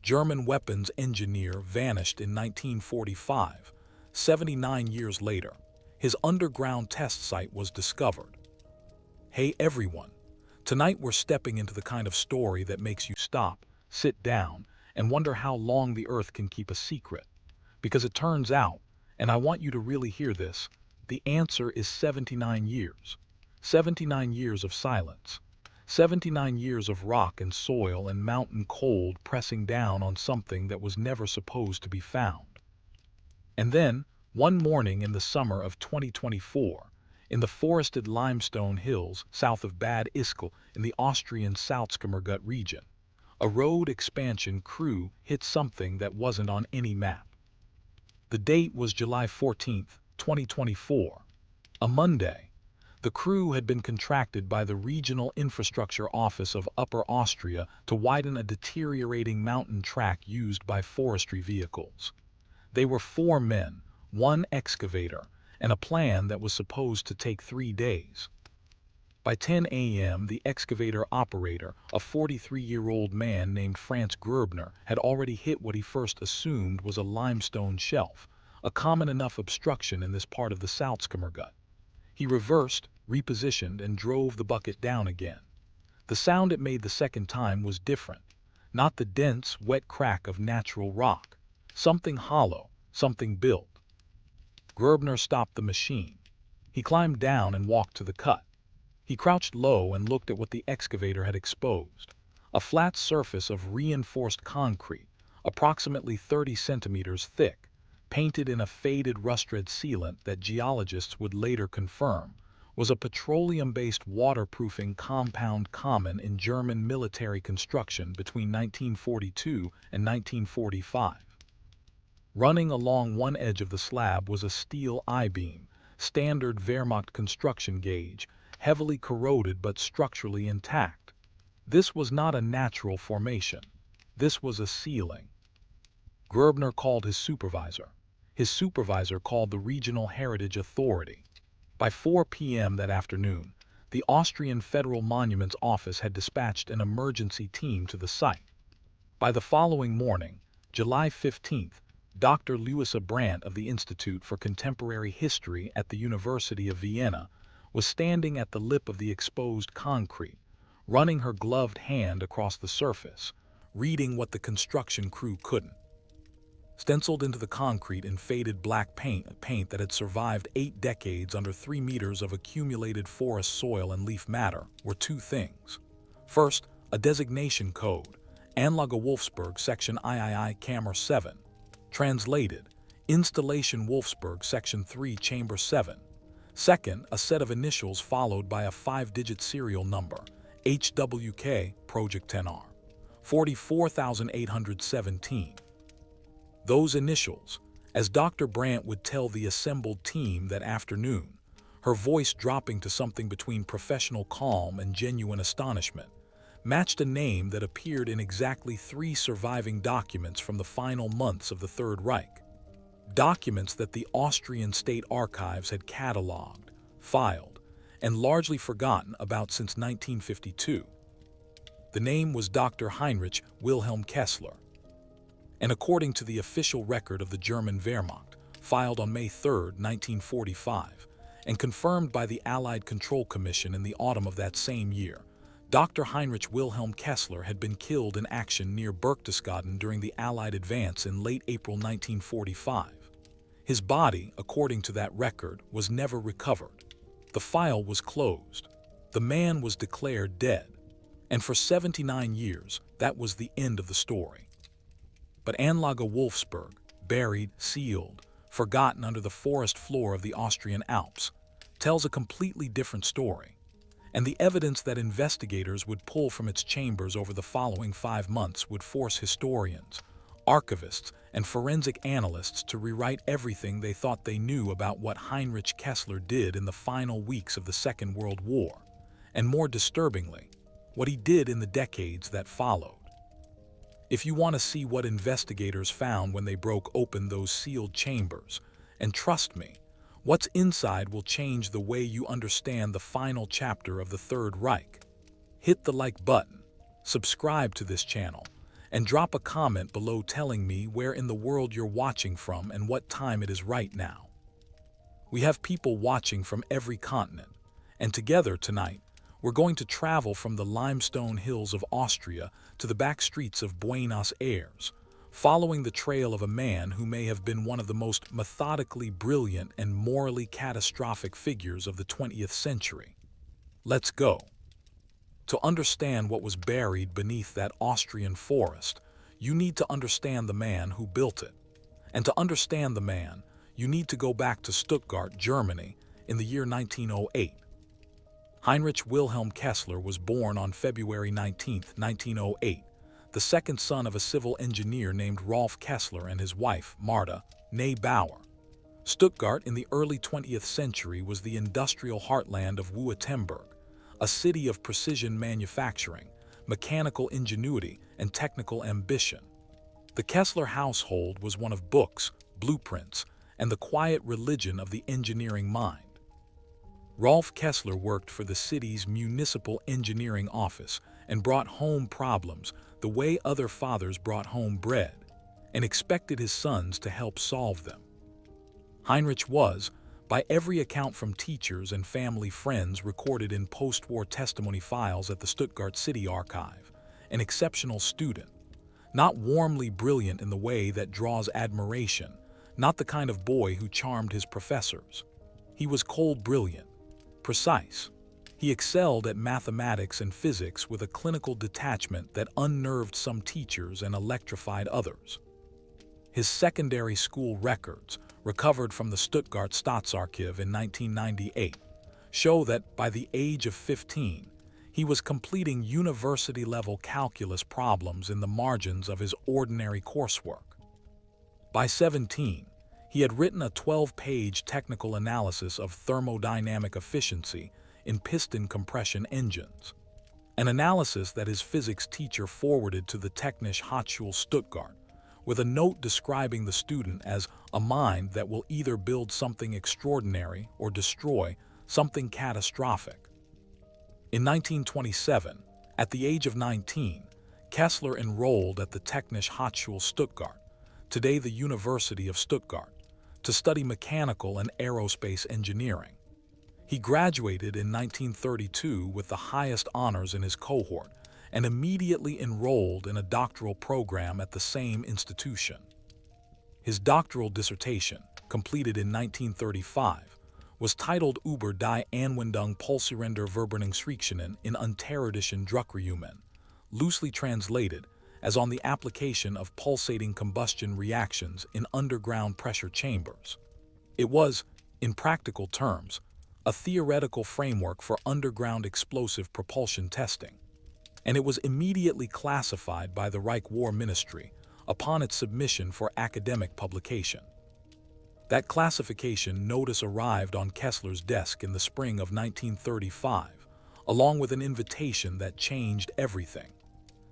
German weapons engineer, vanished in 1945. 79 years later, his underground test site was discovered. Hey everyone, tonight we're stepping into the kind of story that makes you stop, sit down, and wonder how long the Earth can keep a secret. Because it turns out, and I want you to really hear this, the answer is 79 years. 79 years of silence. 79 years of rock and soil and mountain cold pressing down on something that was never supposed to be found. And then, one morning in the summer of 2024, in the forested limestone hills south of Bad Ischl in the Austrian Salzkammergut region, a road expansion crew hit something that wasn't on any map. The date was July 14, 2024, a Monday. The crew had been contracted by the Regional Infrastructure Office of Upper Austria to widen a deteriorating mountain track used by forestry vehicles. They were 4 men, 1 excavator, and a plan that was supposed to take 3 days. By 10 a.m., the excavator operator, a 43-year-old man named Franz Gröbner, had already hit what he first assumed was a limestone shelf, a common enough obstruction in this part of the Salzkammergut. He reversed, repositioned, and drove the bucket down again. The sound it made the second time was different. Not the dense, wet crack of natural rock. Something hollow, something built. Gröbner stopped the machine. He climbed down and walked to the cut. He crouched low and looked at what the excavator had exposed. A flat surface of reinforced concrete, approximately 30 centimeters thick, painted in a faded rust-red sealant that geologists would later confirm, was a petroleum-based waterproofing compound common in German military construction between 1942 and 1945. Running along one edge of the slab was a steel I-beam, standard Wehrmacht construction gauge, heavily corroded but structurally intact. This was not a natural formation. This was a ceiling. Gröbner called his supervisor. His supervisor called the Regional Heritage Authority. By 4 p.m. that afternoon, the Austrian Federal Monuments Office had dispatched an emergency team to the site. By the following morning, July 15th, Dr. Louisa Brandt of the Institute for Contemporary History at the University of Vienna was standing at the lip of the exposed concrete, running her gloved hand across the surface, reading what the construction crew couldn't. Stenciled into the concrete in faded black paint that had survived 8 decades under 3 meters of accumulated forest soil and leaf matter, were 2 things. First, a designation code, Anlage Wolfsburg Section III Kammer 7. Translated, Installation Wolfsburg Section 3 Chamber 7. Second, a set of initials followed by a 5-digit serial number, HWK Project 10R. 44817. Those initials, as Dr. Brandt would tell the assembled team that afternoon, her voice dropping to something between professional calm and genuine astonishment, matched a name that appeared in exactly 3 surviving documents from the final months of the Third Reich. Documents that the Austrian State Archives had catalogued, filed, and largely forgotten about since 1952. The name was Dr. Heinrich Wilhelm Kessler. And according to the official record of the German Wehrmacht, filed on May 3, 1945, and confirmed by the Allied Control Commission in the autumn of that same year, Dr. Heinrich Wilhelm Kessler had been killed in action near Berchtesgaden during the Allied advance in late April 1945. His body, according to that record, was never recovered. The file was closed. The man was declared dead. And for 79 years, that was the end of the story. But Anlage Wolfsburg, buried, sealed, forgotten under the forest floor of the Austrian Alps, tells a completely different story. And the evidence that investigators would pull from its chambers over the following 5 months would force historians, archivists, and forensic analysts to rewrite everything they thought they knew about what Heinrich Kessler did in the final weeks of the Second World War, and more disturbingly, what he did in the decades that followed. If you want to see what investigators found when they broke open those sealed chambers, and trust me, what's inside will change the way you understand the final chapter of the Third Reich. Hit the like button, subscribe to this channel, and drop a comment below telling me where in the world you're watching from and what time it is right now. We have people watching from every continent, and together tonight, we're going to travel from the limestone hills of Austria to the back streets of Buenos Aires, following the trail of a man who may have been one of the most methodically brilliant and morally catastrophic figures of the 20th century. Let's go. To understand what was buried beneath that Austrian forest, you need to understand the man who built it. And to understand the man, you need to go back to Stuttgart, Germany, in the year 1908. Heinrich Wilhelm Kessler was born on February 19, 1908, the second son of a civil engineer named Rolf Kessler and his wife, Marta, née Bauer. Stuttgart in the early 20th century was the industrial heartland of Württemberg, a city of precision manufacturing, mechanical ingenuity, and technical ambition. The Kessler household was one of books, blueprints, and the quiet religion of the engineering mind. Rolf Kessler worked for the city's municipal engineering office and brought home problems the way other fathers brought home bread, and expected his sons to help solve them. Heinrich was, by every account from teachers and family friends recorded in post-war testimony files at the Stuttgart City Archive, an exceptional student, not warmly brilliant in the way that draws admiration, not the kind of boy who charmed his professors. He was cold brilliant, precise. He excelled at mathematics and physics with a clinical detachment that unnerved some teachers and electrified others. His secondary school records, recovered from the Stuttgart Staatsarchiv in 1998, show that by the age of 15, he was completing university-level calculus problems in the margins of his ordinary coursework. By 17, he had written a 12-page technical analysis of thermodynamic efficiency in piston compression engines, an analysis that his physics teacher forwarded to the Technische Hochschule Stuttgart, with a note describing the student as a mind that will either build something extraordinary or destroy something catastrophic. In 1927, at the age of 19, Kessler enrolled at the Technische Hochschule Stuttgart, today the University of Stuttgart, to study mechanical and aerospace engineering. He graduated in 1932 with the highest honors in his cohort and immediately enrolled in a doctoral program at the same institution. His doctoral dissertation, completed in 1935, was titled Über die Anwendung pulsierender Verbrennungsreaktionen in unterirdischen Druckregimen, loosely translated as on the application of pulsating combustion reactions in underground pressure chambers. It was, in practical terms, a theoretical framework for underground explosive propulsion testing, and it was immediately classified by the Reich War Ministry upon its submission for academic publication. That classification notice arrived on Kessler's desk in the spring of 1935, along with an invitation that changed everything.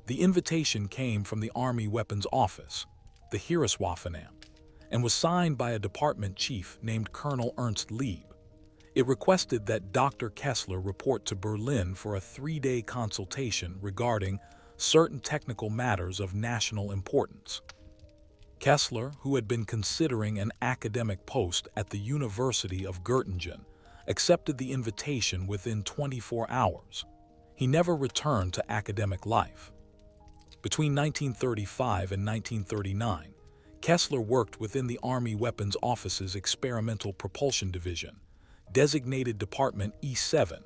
The invitation came from the Army Weapons Office, the Heereswaffenamt, and was signed by a department chief named Colonel Ernst Lieb. It requested that Dr. Kessler report to Berlin for a 3-day consultation regarding certain technical matters of national importance. Kessler, who had been considering an academic post at the University of Göttingen, accepted the invitation within 24 hours. He never returned to academic life. Between 1935 and 1939, Kessler worked within the Army Weapons Office's Experimental Propulsion Division, designated Department E7,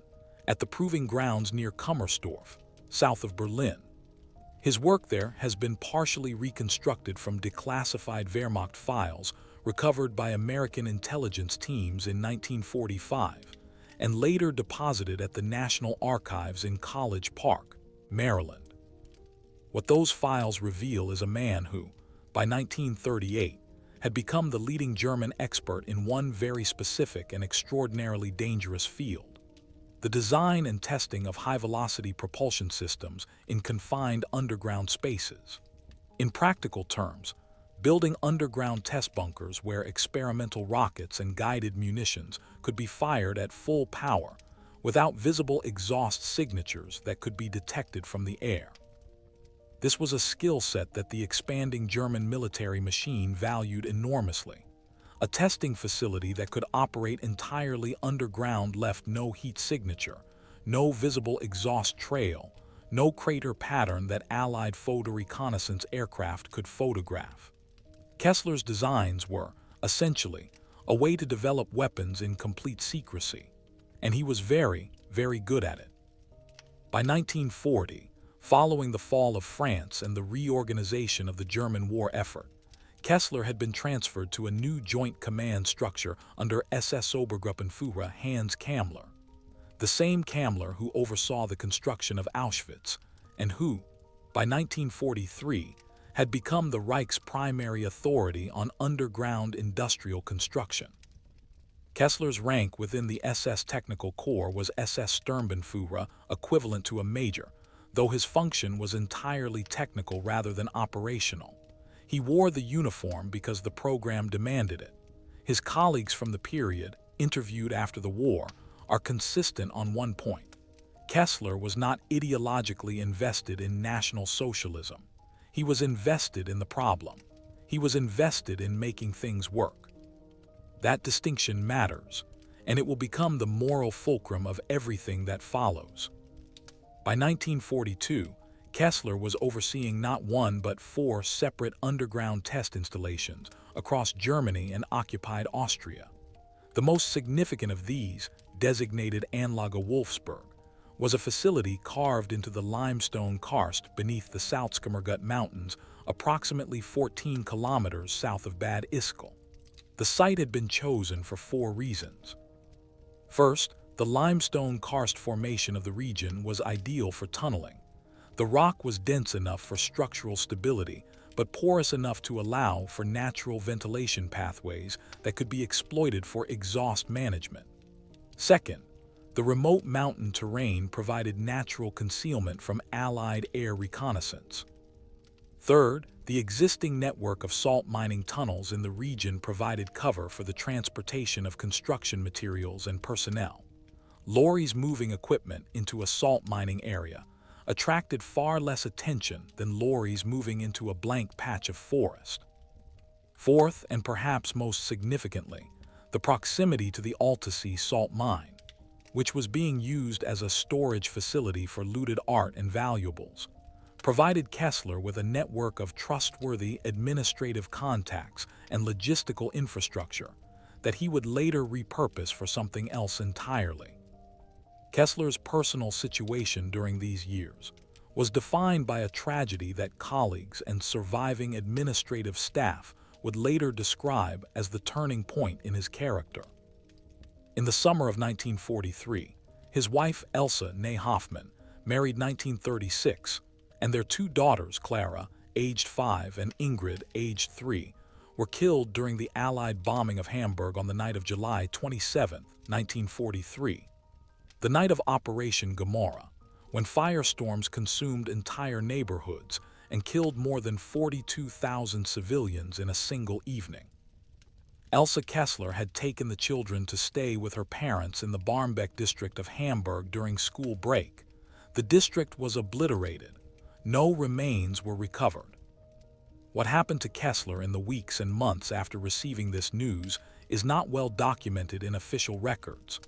at the proving grounds near Kummersdorf, south of Berlin. His work there has been partially reconstructed from declassified Wehrmacht files recovered by American intelligence teams in 1945 and later deposited at the National Archives in College Park, Maryland. What those files reveal is a man who, by 1938, had become the leading German expert in one very specific and extraordinarily dangerous field: the design and testing of high-velocity propulsion systems in confined underground spaces. In practical terms, building underground test bunkers where experimental rockets and guided munitions could be fired at full power without visible exhaust signatures that could be detected from the air. This was a skill set that the expanding German military machine valued enormously. A testing facility that could operate entirely underground left no heat signature, no visible exhaust trail, no crater pattern that Allied photo reconnaissance aircraft could photograph. Kessler's designs were, essentially, a way to develop weapons in complete secrecy, and he was very, very good at it. By 1940, following the fall of France and the reorganization of the German war effort, Kessler had been transferred to a new joint command structure under SS Obergruppenführer Hans Kammler, the same Kammler who oversaw the construction of Auschwitz and who, by 1943, had become the Reich's primary authority on underground industrial construction. Kessler's rank within the SS Technical Corps was SS Sturmbannführer, equivalent to a major, though his function was entirely technical rather than operational. He wore the uniform because the program demanded it. His colleagues from the period, interviewed after the war, are consistent on one point. Kessler was not ideologically invested in National Socialism. He was invested in the problem. He was invested in making things work. That distinction matters, and it will become the moral fulcrum of everything that follows. By 1942, Kessler was overseeing not one but 4 separate underground test installations across Germany and occupied Austria. The most significant of these, designated Anlage Wolfsburg, was a facility carved into the limestone karst beneath the Salzkammergut Mountains, approximately 14 kilometers south of Bad Ischl. The site had been chosen for 4 reasons. First, the limestone karst formation of the region was ideal for tunneling. The rock was dense enough for structural stability, but porous enough to allow for natural ventilation pathways that could be exploited for exhaust management. Second, the remote mountain terrain provided natural concealment from Allied air reconnaissance. Third, the existing network of salt mining tunnels in the region provided cover for the transportation of construction materials and personnel. Lorries moving equipment into a salt mining area attracted far less attention than lorries moving into a blank patch of forest. Fourth, and perhaps most significantly, the proximity to the Altasee salt mine, which was being used as a storage facility for looted art and valuables, provided Kessler with a network of trustworthy administrative contacts and logistical infrastructure that he would later repurpose for something else entirely. Kessler's personal situation during these years was defined by a tragedy that colleagues and surviving administrative staff would later describe as the turning point in his character. In the summer of 1943, his wife Elsa née Hoffmann married 1936, and their 2 daughters, Clara, aged 5, and Ingrid, aged 3, were killed during the Allied bombing of Hamburg on the night of July 27, 1943. The night of Operation Gomorrah, when firestorms consumed entire neighborhoods and killed more than 42,000 civilians in a single evening. Elsa Kessler had taken the children to stay with her parents in the Barmbek district of Hamburg during school break. The district was obliterated. No remains were recovered. What happened to Kessler in the weeks and months after receiving this news is not well documented in official records.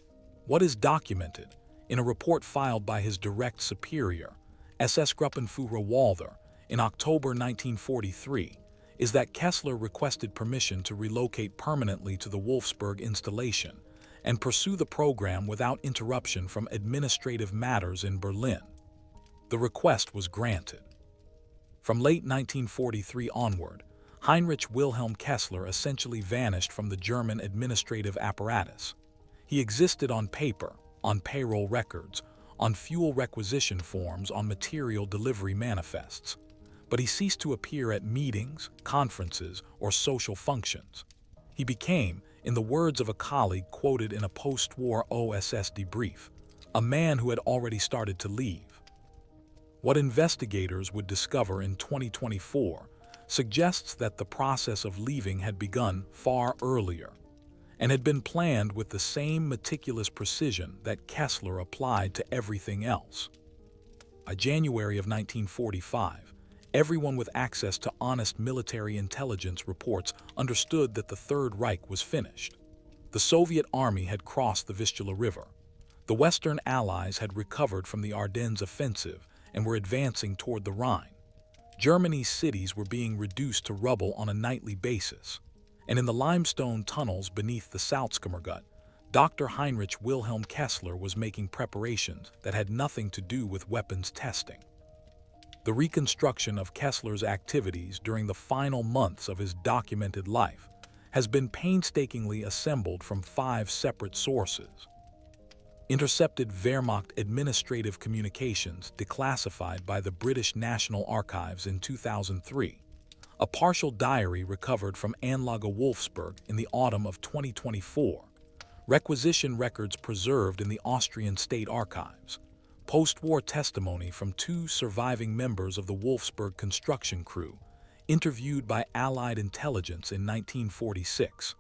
What is documented, in a report filed by his direct superior, SS Gruppenführer Walther, in October 1943, is that Kessler requested permission to relocate permanently to the Wolfsburg installation and pursue the program without interruption from administrative matters in Berlin. The request was granted. From late 1943 onward, Heinrich Wilhelm Kessler essentially vanished from the German administrative apparatus. He existed on paper, on payroll records, on fuel requisition forms, on material delivery manifests. But he ceased to appear at meetings, conferences, or social functions. He became, in the words of a colleague quoted in a post-war OSS debrief, a man who had already started to leave. What investigators would discover in 2024 suggests that the process of leaving had begun far earlier and had been planned with the same meticulous precision that Kessler applied to everything else. By January of 1945, Everyone with access to honest military intelligence reports understood that the Third Reich was finished. The Soviet army had crossed the Vistula River. The Western Allies had recovered from the Ardennes offensive and were advancing toward the Rhine. Germany's cities were being reduced to rubble on a nightly basis. And in the limestone tunnels beneath the Salzkammergut, Dr. Heinrich Wilhelm Kessler was making preparations that had nothing to do with weapons testing. The reconstruction of Kessler's activities during the final months of his documented life has been painstakingly assembled from 5 separate sources. Intercepted Wehrmacht administrative communications declassified by the British National Archives in 2003, a partial diary recovered from Anlage Wolfsburg in the autumn of 2024, requisition records preserved in the Austrian State Archives, post-war testimony from 2 surviving members of the Wolfsburg construction crew interviewed by Allied intelligence in 1946,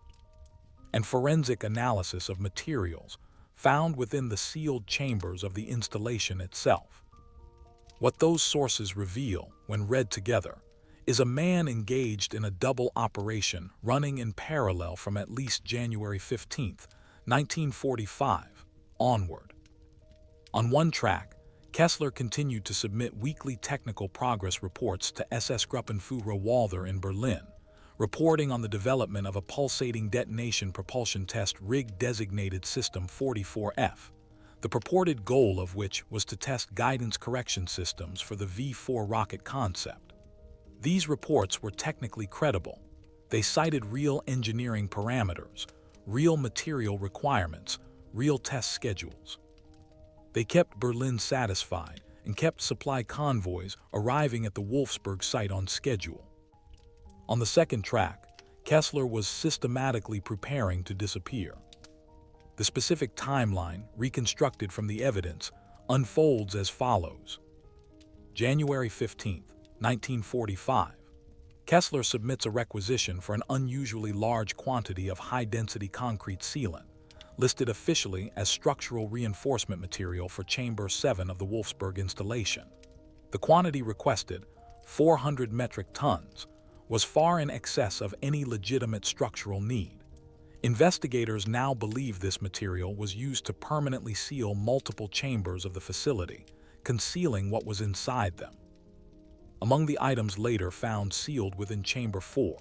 and forensic analysis of materials found within the sealed chambers of the installation itself. What those sources reveal, when read together, is a man engaged in a double operation running in parallel from at least January 15, 1945, onward. On one track, Kessler continued to submit weekly technical progress reports to SS Gruppenführer Walther in Berlin, reporting on the development of a pulsating detonation propulsion test rig designated System 44F, the purported goal of which was to test guidance correction systems for the V4 rocket concept. These reports were technically credible. They cited real engineering parameters, real material requirements, real test schedules. They kept Berlin satisfied and kept supply convoys arriving at the Wolfsburg site on schedule. On the second track, Kessler was systematically preparing to disappear. The specific timeline, reconstructed from the evidence, unfolds as follows. January 15, 1945. Kessler submits a requisition for an unusually large quantity of high-density concrete sealant, listed officially as structural reinforcement material for Chamber 7 of the Wolfsburg installation. The quantity requested, 400 metric tons, was far in excess of any legitimate structural need. Investigators now believe this material was used to permanently seal multiple chambers of the facility, concealing what was inside them. Among the items later found sealed within Chamber 4,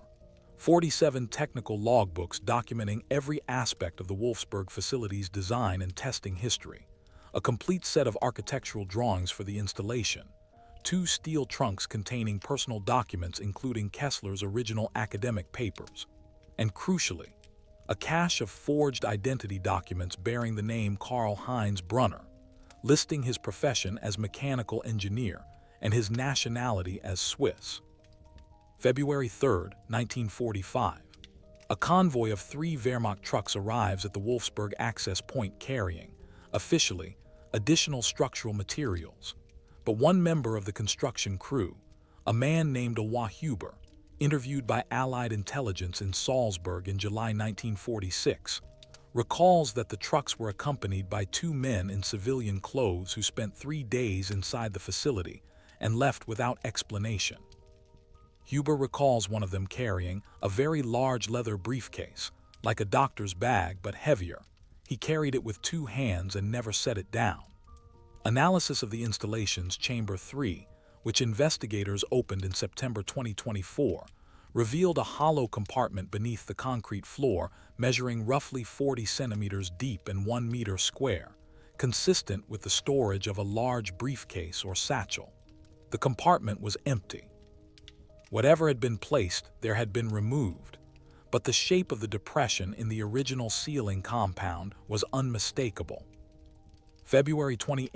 47 technical logbooks documenting every aspect of the Wolfsburg facility's design and testing history, a complete set of architectural drawings for the installation, 2 steel trunks containing personal documents including Kessler's original academic papers, and crucially, a cache of forged identity documents bearing the name Karl-Heinz Brunner, listing his profession as mechanical engineer and his nationality as Swiss. February 3, 1945. A convoy of 3 Wehrmacht trucks arrives at the Wolfsburg access point carrying, officially, additional structural materials. But one member of the construction crew, a man named Awa Huber, interviewed by Allied intelligence in Salzburg in July 1946, recalls that the trucks were accompanied by 2 men in civilian clothes who spent 3 days inside the facility and left without explanation. Huber recalls one of them carrying a very large leather briefcase, like a doctor's bag but heavier. He carried it with 2 hands and never set it down. Analysis of the installation's Chamber 3, which investigators opened in September 2024, revealed a hollow compartment beneath the concrete floor measuring roughly 40 centimeters deep and 1 meter square, consistent with the storage of a large briefcase or satchel. The compartment was empty. Whatever had been placed there had been removed, but the shape of the depression in the original sealing compound was unmistakable. February 28,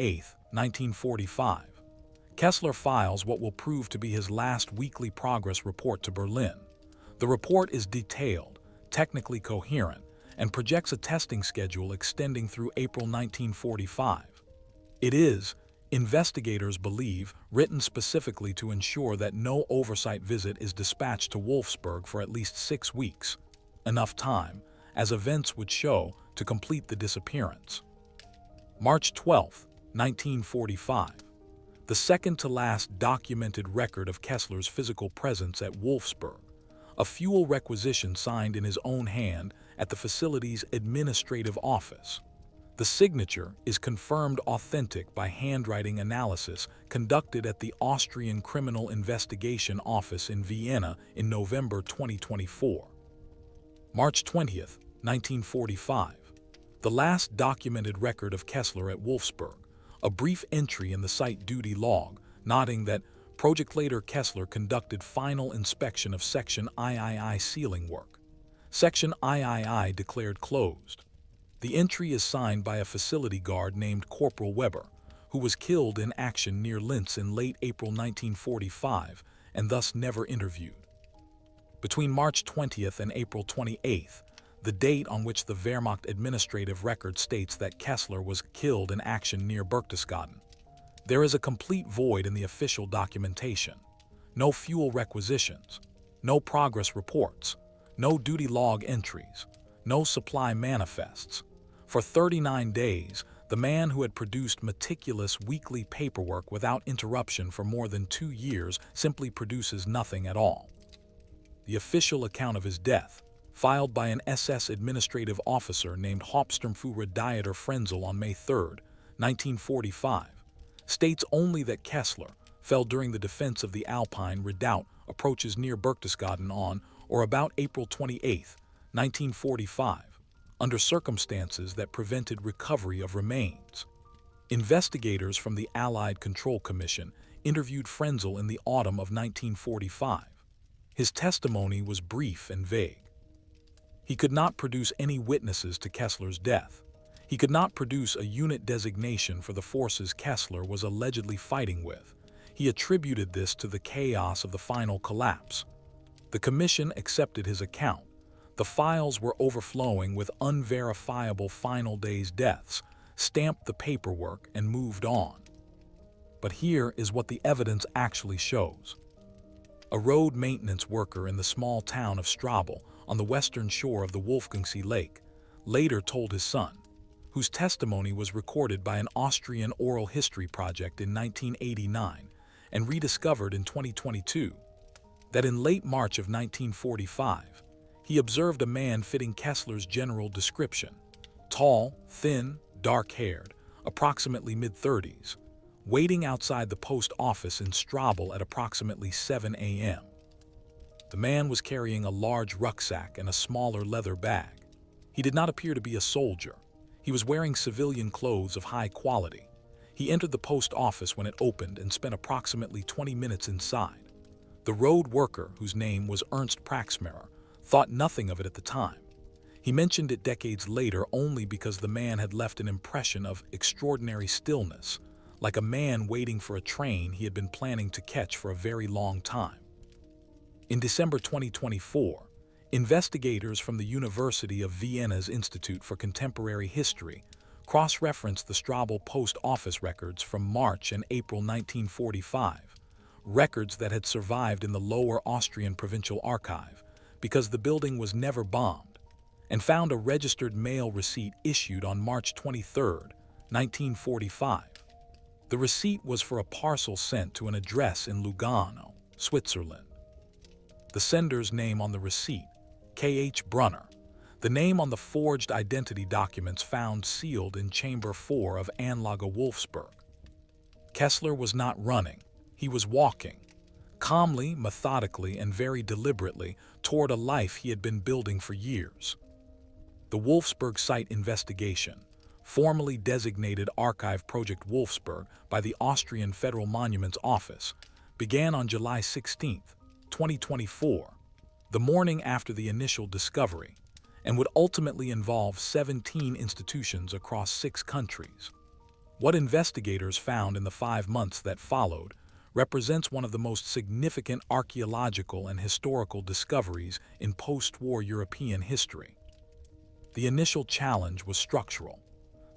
1945. Kessler files what will prove to be his last weekly progress report to Berlin. The report is detailed, technically coherent, and projects a testing schedule extending through April 1945. It is, investigators believe, written specifically to ensure that no oversight visit is dispatched to Wolfsburg for at least 6 weeks, enough time, as events would show, to complete the disappearance. March 12, 1945. the second-to-last documented record of Kessler's physical presence at Wolfsburg, a fuel requisition signed in his own hand at the facility's administrative office. The signature is confirmed authentic by handwriting analysis conducted at the Austrian Criminal Investigation Office in Vienna in November 2024. March 20, 1945. The last documented record of Kessler at Wolfsburg, a brief entry in the site duty log, noting that Projectleiter Kessler conducted final inspection of Section III ceiling work. Section III declared closed. The entry is signed by a facility guard named Corporal Weber, who was killed in action near Linz in late April 1945 and thus never interviewed. Between March 20th and April 28th, the date on which the Wehrmacht administrative record states that Kessler was killed in action near Berchtesgaden, there is a complete void in the official documentation. No fuel requisitions, no progress reports, no duty log entries, no supply manifests. For 39 days, the man who had produced meticulous weekly paperwork without interruption for more than 2 years simply produces nothing at all. The official account of his death, filed by an SS administrative officer named Hauptsturmführer Dieter Frenzel on May 3, 1945, states only that Kessler fell during the defense of the Alpine Redoubt approaches near Berchtesgaden on or about April 28, 1945, under circumstances that prevented recovery of remains. Investigators from the Allied Control Commission interviewed Frenzel in the autumn of 1945. His testimony was brief and vague. He could not produce any witnesses to Kessler's death. He could not produce a unit designation for the forces Kessler was allegedly fighting with. He attributed this to the chaos of the final collapse. The commission accepted his account. The files were overflowing with unverifiable final days deaths, stamped the paperwork, and moved on. But here is what the evidence actually shows. A road maintenance worker in the small town of Straubel on the western shore of the Wolfgangsee Lake later told his son, whose testimony was recorded by an Austrian oral history project in 1989 and rediscovered in 2022, that in late March of 1945, he observed a man fitting Kessler's general description: tall, thin, dark-haired, approximately mid-30s, waiting outside the post office in Straubel at approximately 7 a.m. The man was carrying a large rucksack and a smaller leather bag. He did not appear to be a soldier. He was wearing civilian clothes of high quality. He entered the post office when it opened and spent approximately 20 minutes inside. The road worker, whose name was Ernst Praxmerer, thought nothing of it at the time. He mentioned it decades later only because the man had left an impression of extraordinary stillness, like a man waiting for a train he had been planning to catch for a very long time. In December 2024, investigators from the University of Vienna's Institute for Contemporary History cross-referenced the Straubel post office records from March and April 1945, records that had survived in the Lower Austrian Provincial Archive because the building was never bombed, and found a registered mail receipt issued on March 23, 1945. The receipt was for a parcel sent to an address in Lugano, Switzerland. The sender's name on the receipt, K.H. Brunner, the name on the forged identity documents found sealed in Chamber 4 of Anlage Wolfsburg. Kessler was not running, he was walking, calmly, methodically, and very deliberately toward a life he had been building for years. The Wolfsburg site investigation, formally designated Archive Project Wolfsburg by the Austrian Federal Monuments Office, began on July 16, 2024, the morning after the initial discovery, and would ultimately involve 17 institutions across 6 countries. What investigators found in the 5 months that followed represents one of the most significant archaeological and historical discoveries in post-war European history. The initial challenge was structural.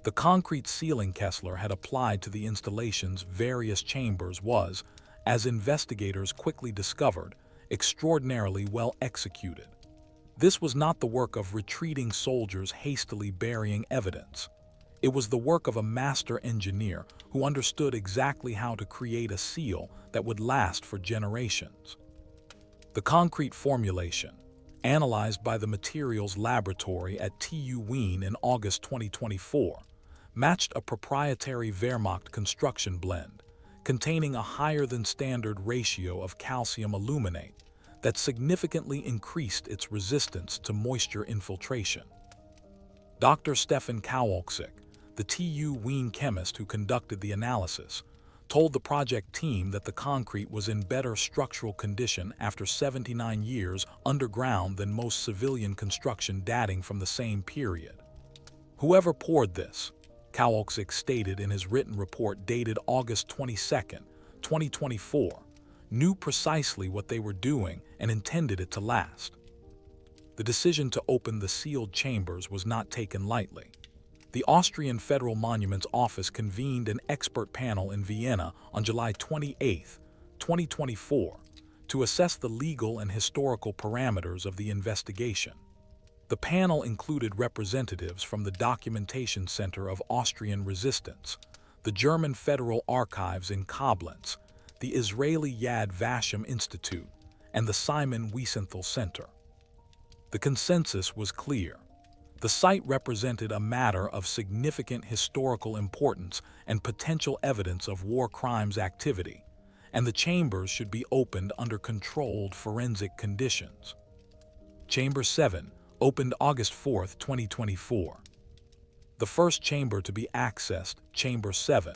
The concrete ceiling Kessler had applied to the installation's various chambers was, as investigators quickly discovered, extraordinarily well executed. This was not the work of retreating soldiers hastily burying evidence. It was the work of a master engineer who understood exactly how to create a seal that would last for generations. The concrete formulation, analyzed by the Materials Laboratory at TU Wien in August 2024, matched a proprietary Wehrmacht construction blend containing a higher-than-standard ratio of calcium aluminate that significantly increased its resistance to moisture infiltration. Dr. Stefan Kowalczyk, the TU Wien chemist who conducted the analysis, told the project team that the concrete was in better structural condition after 79 years underground than most civilian construction dating from the same period. Whoever poured this, Kowalczyk stated in his written report dated August 22, 2024, knew precisely what they were doing and intended it to last. The decision to open the sealed chambers was not taken lightly. The Austrian Federal Monuments Office convened an expert panel in Vienna on July 28, 2024, to assess the legal and historical parameters of the investigation. The panel included representatives from the Documentation Center of Austrian Resistance, the German Federal Archives in Koblenz, the Israeli Yad Vashem Institute, and the Simon Wiesenthal Center. The consensus was clear. The site represented a matter of significant historical importance and potential evidence of war crimes activity, and the chambers should be opened under controlled forensic conditions. Chamber 7 opened August 4, 2024. The first chamber to be accessed, Chamber 7,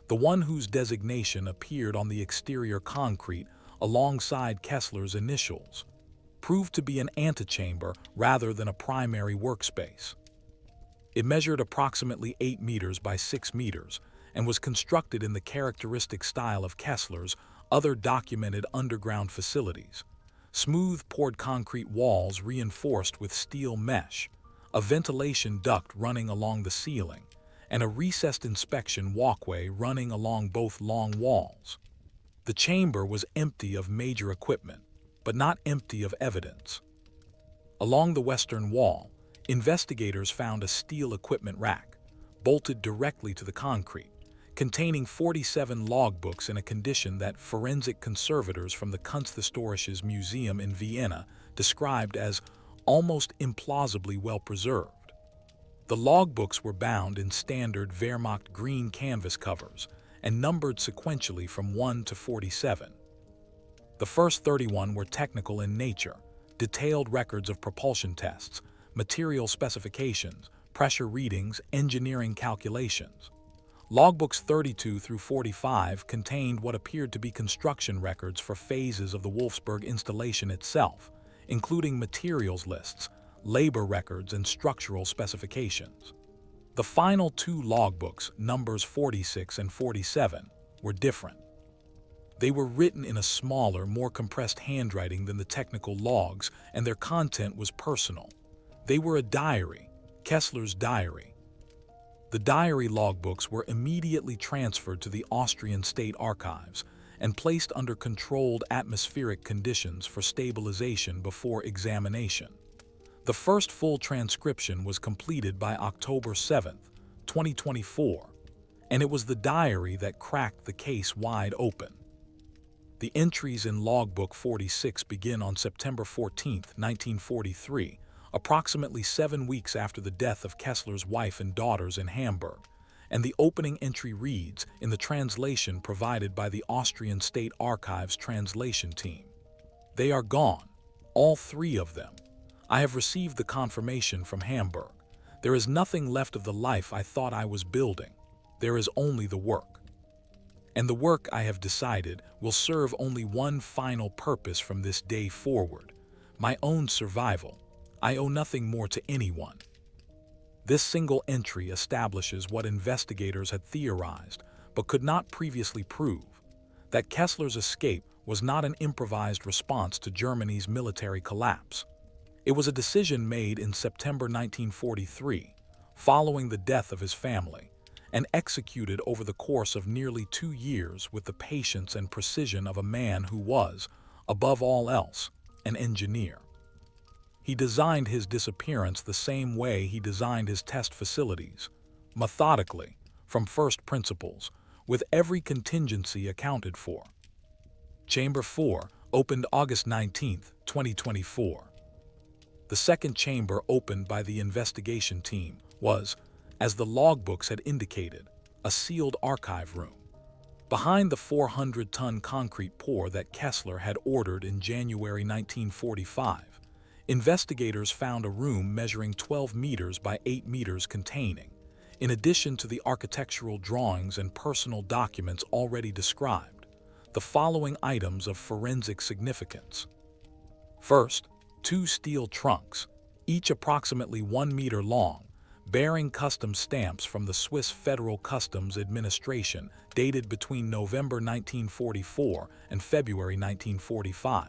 the one whose designation appeared on the exterior concrete alongside Kessler's initials, proved to be an antechamber rather than a primary workspace. It measured approximately 8 meters by 6 meters and was constructed in the characteristic style of Kessler's other documented underground facilities: smooth poured concrete walls reinforced with steel mesh, a ventilation duct running along the ceiling, and a recessed inspection walkway running along both long walls. The chamber was empty of major equipment, but not empty of evidence. Along the western wall, investigators found a steel equipment rack, bolted directly to the concrete, containing 47 logbooks in a condition that forensic conservators from the Kunsthistorisches Museum in Vienna described as almost implausibly well preserved. The logbooks were bound in standard Wehrmacht green canvas covers and numbered sequentially from 1 to 47. The first 31 were technical in nature, detailed records of propulsion tests, material specifications, pressure readings, engineering calculations. Logbooks 32 through 45 contained what appeared to be construction records for phases of the Wolfsburg installation itself, including materials lists, labor records, and structural specifications. The final 2 logbooks, numbers 46 and 47, were different. They were written in a smaller, more compressed handwriting than the technical logs, and their content was personal. They were a diary, Kessler's diary. The diary logbooks were immediately transferred to the Austrian State Archives and placed under controlled atmospheric conditions for stabilization before examination. The first full transcription was completed by October 7, 2024, and it was the diary that cracked the case wide open. The entries in Logbook 46 begin on September 14, 1943, approximately 7 weeks after the death of Kessler's wife and daughters in Hamburg, and the opening entry reads in the translation provided by the Austrian State Archives translation team: "They are gone, all 3 of them. I have received the confirmation from Hamburg. There is nothing left of the life I thought I was building. There is only the work. And the work, I have decided, will serve only one final purpose from this day forward: my own survival. I owe nothing more to anyone." This single entry establishes what investigators had theorized, but could not previously prove: that Kessler's escape was not an improvised response to Germany's military collapse. It was a decision made in September 1943, following the death of his family, and executed over the course of nearly 2 years with the patience and precision of a man who was, above all else, an engineer. He designed his disappearance the same way he designed his test facilities: methodically, from first principles, with every contingency accounted for. Chamber 4 opened August 19, 2024. The second chamber opened by the investigation team was, as the logbooks had indicated, a sealed archive room. Behind the 400-ton concrete pour that Kessler had ordered in January 1945, investigators found a room measuring 12 meters by 8 meters containing, in addition to the architectural drawings and personal documents already described, the following items of forensic significance. First, 2 steel trunks, each approximately 1 meter long, bearing custom stamps from the Swiss Federal Customs Administration dated between November 1944 and February 1945.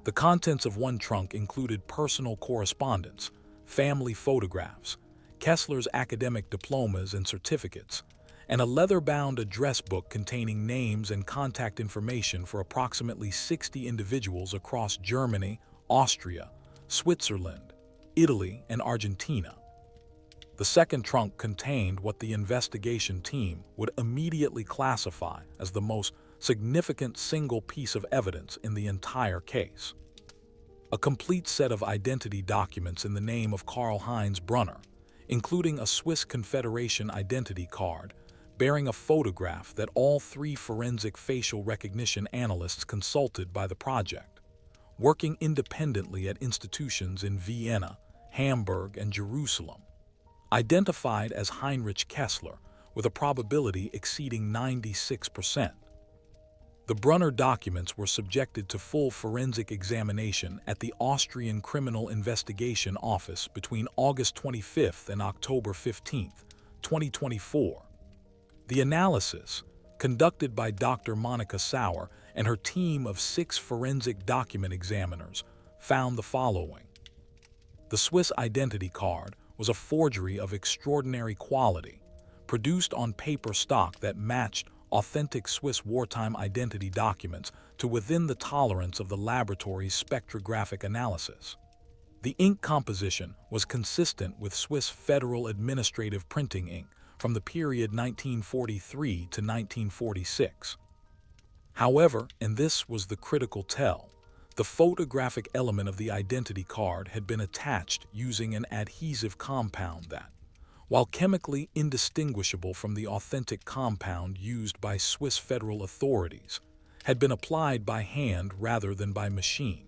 The contents of one trunk included personal correspondence, family photographs, Kessler's academic diplomas and certificates, and a leather-bound address book containing names and contact information for approximately 60 individuals across Germany, Austria, Switzerland, Italy, and Argentina. The second trunk contained what the investigation team would immediately classify as the most significant single piece of evidence in the entire case. A complete set of identity documents in the name of Karl-Heinz Brunner, including a Swiss Confederation identity card bearing a photograph that all 3 forensic facial recognition analysts consulted by the project, working independently at institutions in Vienna, Hamburg, and Jerusalem, identified as Heinrich Kessler with a probability exceeding 96%. The Brunner documents were subjected to full forensic examination at the Austrian Criminal Investigation Office between August 25 and October 15, 2024. The analysis, conducted by Dr. Monika Sauer and her team of 6 forensic document examiners, found the following. The Swiss identity card was a forgery of extraordinary quality, produced on paper stock that matched authentic Swiss wartime identity documents to within the tolerance of the laboratory's spectrographic analysis. The ink composition was consistent with Swiss Federal Administrative Printing ink from the period 1943 to 1946. However, and this was the critical tell, the photographic element of the identity card had been attached using an adhesive compound that, while chemically indistinguishable from the authentic compound used by Swiss federal authorities, had been applied by hand rather than by machine.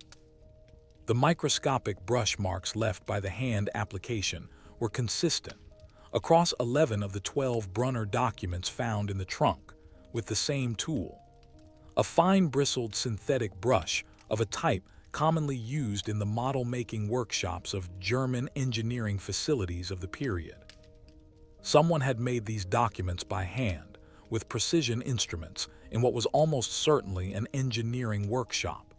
The microscopic brush marks left by the hand application were consistent across 11 of the 12 Brunner documents found in the trunk with the same tool, a fine-bristled synthetic brush of a type commonly used in the model-making workshops of German engineering facilities of the period. Someone had made these documents by hand, with precision instruments, in what was almost certainly an engineering workshop.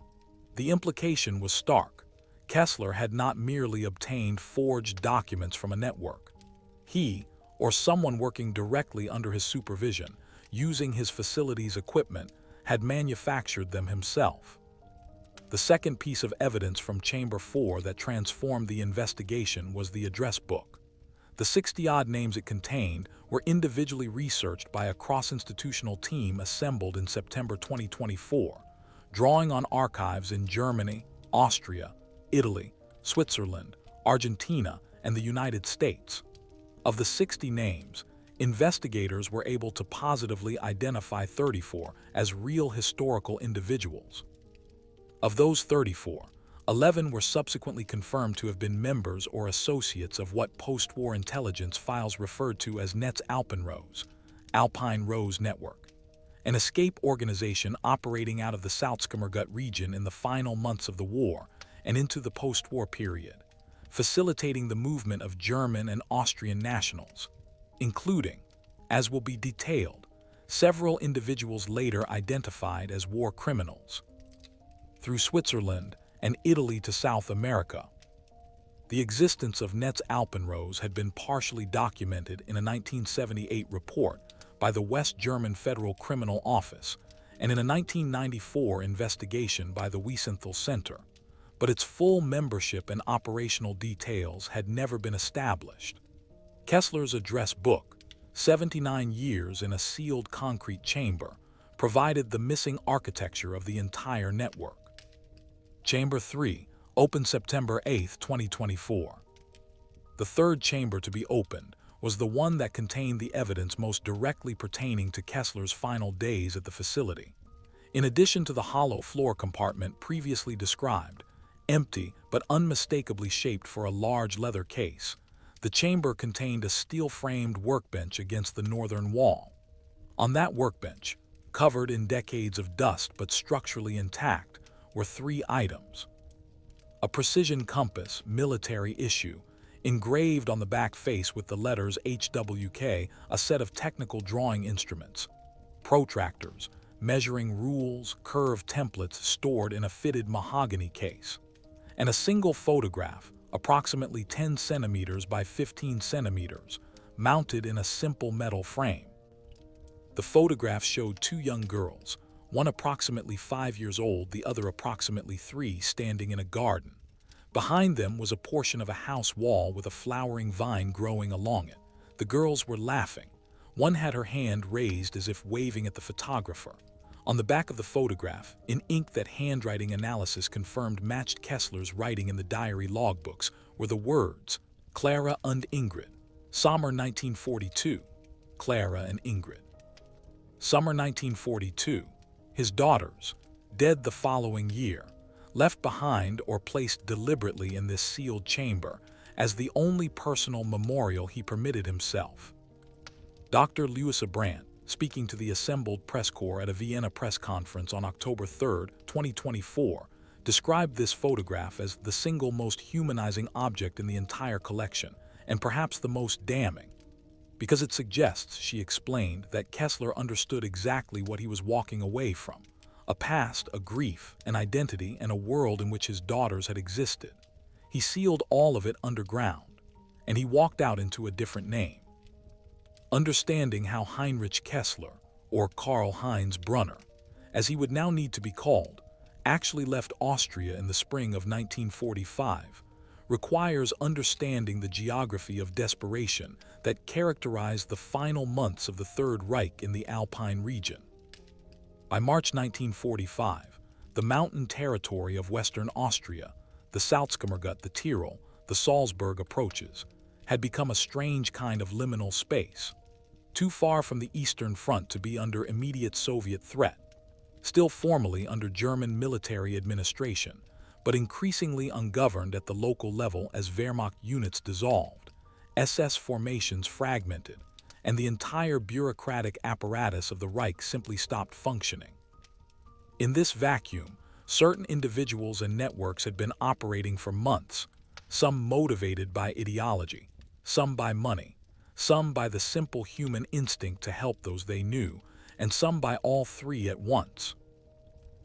The implication was stark. Kessler had not merely obtained forged documents from a network. He, or someone working directly under his supervision, using his facility's equipment, had manufactured them himself. The second piece of evidence from Chamber 4 that transformed the investigation was the address book. The 60-odd names it contained were individually researched by a cross-institutional team assembled in September 2024, drawing on archives in Germany, Austria, Italy, Switzerland, Argentina, and the United States. Of the 60 names, investigators were able to positively identify 34 as real historical individuals. Of those 34, 11 were subsequently confirmed to have been members or associates of what post-war intelligence files referred to as Netzalpenrose, Alpine Rose Network, an escape organization operating out of the Salzkammergut region in the final months of the war and into the post-war period, facilitating the movement of German and Austrian nationals, including, as will be detailed, several individuals later identified as war criminals. Through Switzerland and Italy to South America. The existence of Netzalpenrose had been partially documented in a 1978 report by the West German Federal Criminal Office and in a 1994 investigation by the Wiesenthal Center, but its full membership and operational details had never been established. Kessler's address book, 79 Years in a Sealed Concrete Chamber, provided the missing architecture of the entire network. Chamber 3, opened September 8, 2024. The third chamber to be opened was the one that contained the evidence most directly pertaining to Kessler's final days at the facility. In addition to the hollow floor compartment previously described, empty but unmistakably shaped for a large leather case, the chamber contained a steel-framed workbench against the northern wall. On that workbench, covered in decades of dust but structurally intact, were 3 items. A precision compass, military issue, engraved on the back face with the letters HWK, a set of technical drawing instruments, protractors, measuring rules, curve templates stored in a fitted mahogany case, and a single photograph, approximately 10 centimeters by 15 centimeters, mounted in a simple metal frame. The photograph showed 2 young girls, one approximately 5 years old, the other approximately 3, standing in a garden. Behind them was a portion of a house wall with a flowering vine growing along it. The girls were laughing. One had her hand raised as if waving at the photographer. On the back of the photograph, in ink that handwriting analysis confirmed matched Kessler's writing in the diary logbooks, were the words, Clara und Ingrid. Sommer 1942. Clara and Ingrid. Summer 1942. His daughters, dead the following year, left behind or placed deliberately in this sealed chamber as the only personal memorial he permitted himself. Dr. Louis Brandt, speaking to the assembled press corps at a Vienna press conference on October 3, 2024, described this photograph as the single most humanizing object in the entire collection, and perhaps the most damning. Because it suggests, she explained, that Kessler understood exactly what he was walking away from: a past, a grief, an identity, and a world in which his daughters had existed. He sealed all of it underground, and he walked out into a different name. Understanding how Heinrich Kessler, or Karl-Heinz Brunner, as he would now need to be called, actually left Austria in the spring of 1945, requires understanding the geography of desperation that characterized the final months of the Third Reich in the Alpine region. By March 1945, the mountain territory of Western Austria, the Salzkammergut, the Tyrol, the Salzburg approaches, had become a strange kind of liminal space, too far from the Eastern Front to be under immediate Soviet threat, still formally under German military administration, but increasingly ungoverned at the local level as Wehrmacht units dissolved, SS formations fragmented, and the entire bureaucratic apparatus of the Reich simply stopped functioning. In this vacuum, certain individuals and networks had been operating for months, some motivated by ideology, some by money, some by the simple human instinct to help those they knew, and some by all 3 at once.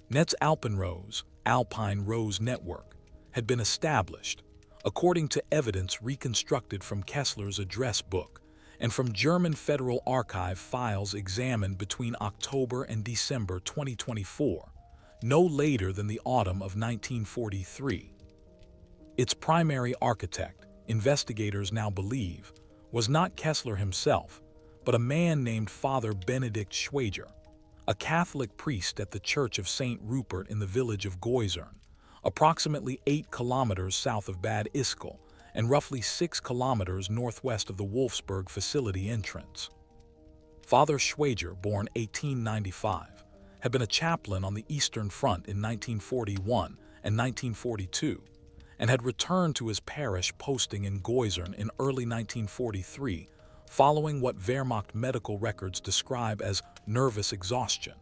Netz Alpenrose, Alpine Rose Network, had been established, according to evidence reconstructed from Kessler's address book and from German Federal Archive files examined between October and December 2024, no later than the autumn of 1943. Its primary architect, investigators now believe, was not Kessler himself, but a man named Father Benedict Schwager, a Catholic priest at the Church of St. Rupert in the village of Goisern, approximately 8 kilometers south of Bad Ischl and roughly 6 kilometers northwest of the Wolfsburg facility entrance. Father Schwager, born 1895, had been a chaplain on the Eastern Front in 1941 and 1942, and had returned to his parish posting in Goisern in early 1943 following what Wehrmacht medical records describe as nervous exhaustion.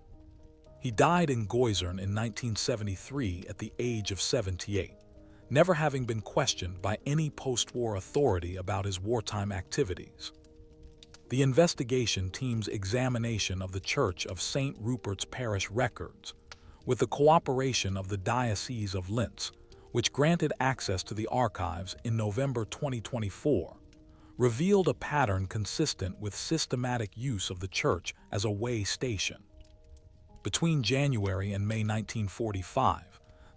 He died in Goisern in 1973 at the age of 78, never having been questioned by any post-war authority about his wartime activities. The investigation team's examination of the Church of St. Rupert's parish records, with the cooperation of the Diocese of Linz, which granted access to the archives in November 2024, revealed a pattern consistent with systematic use of the church as a way station. Between January and May 1945,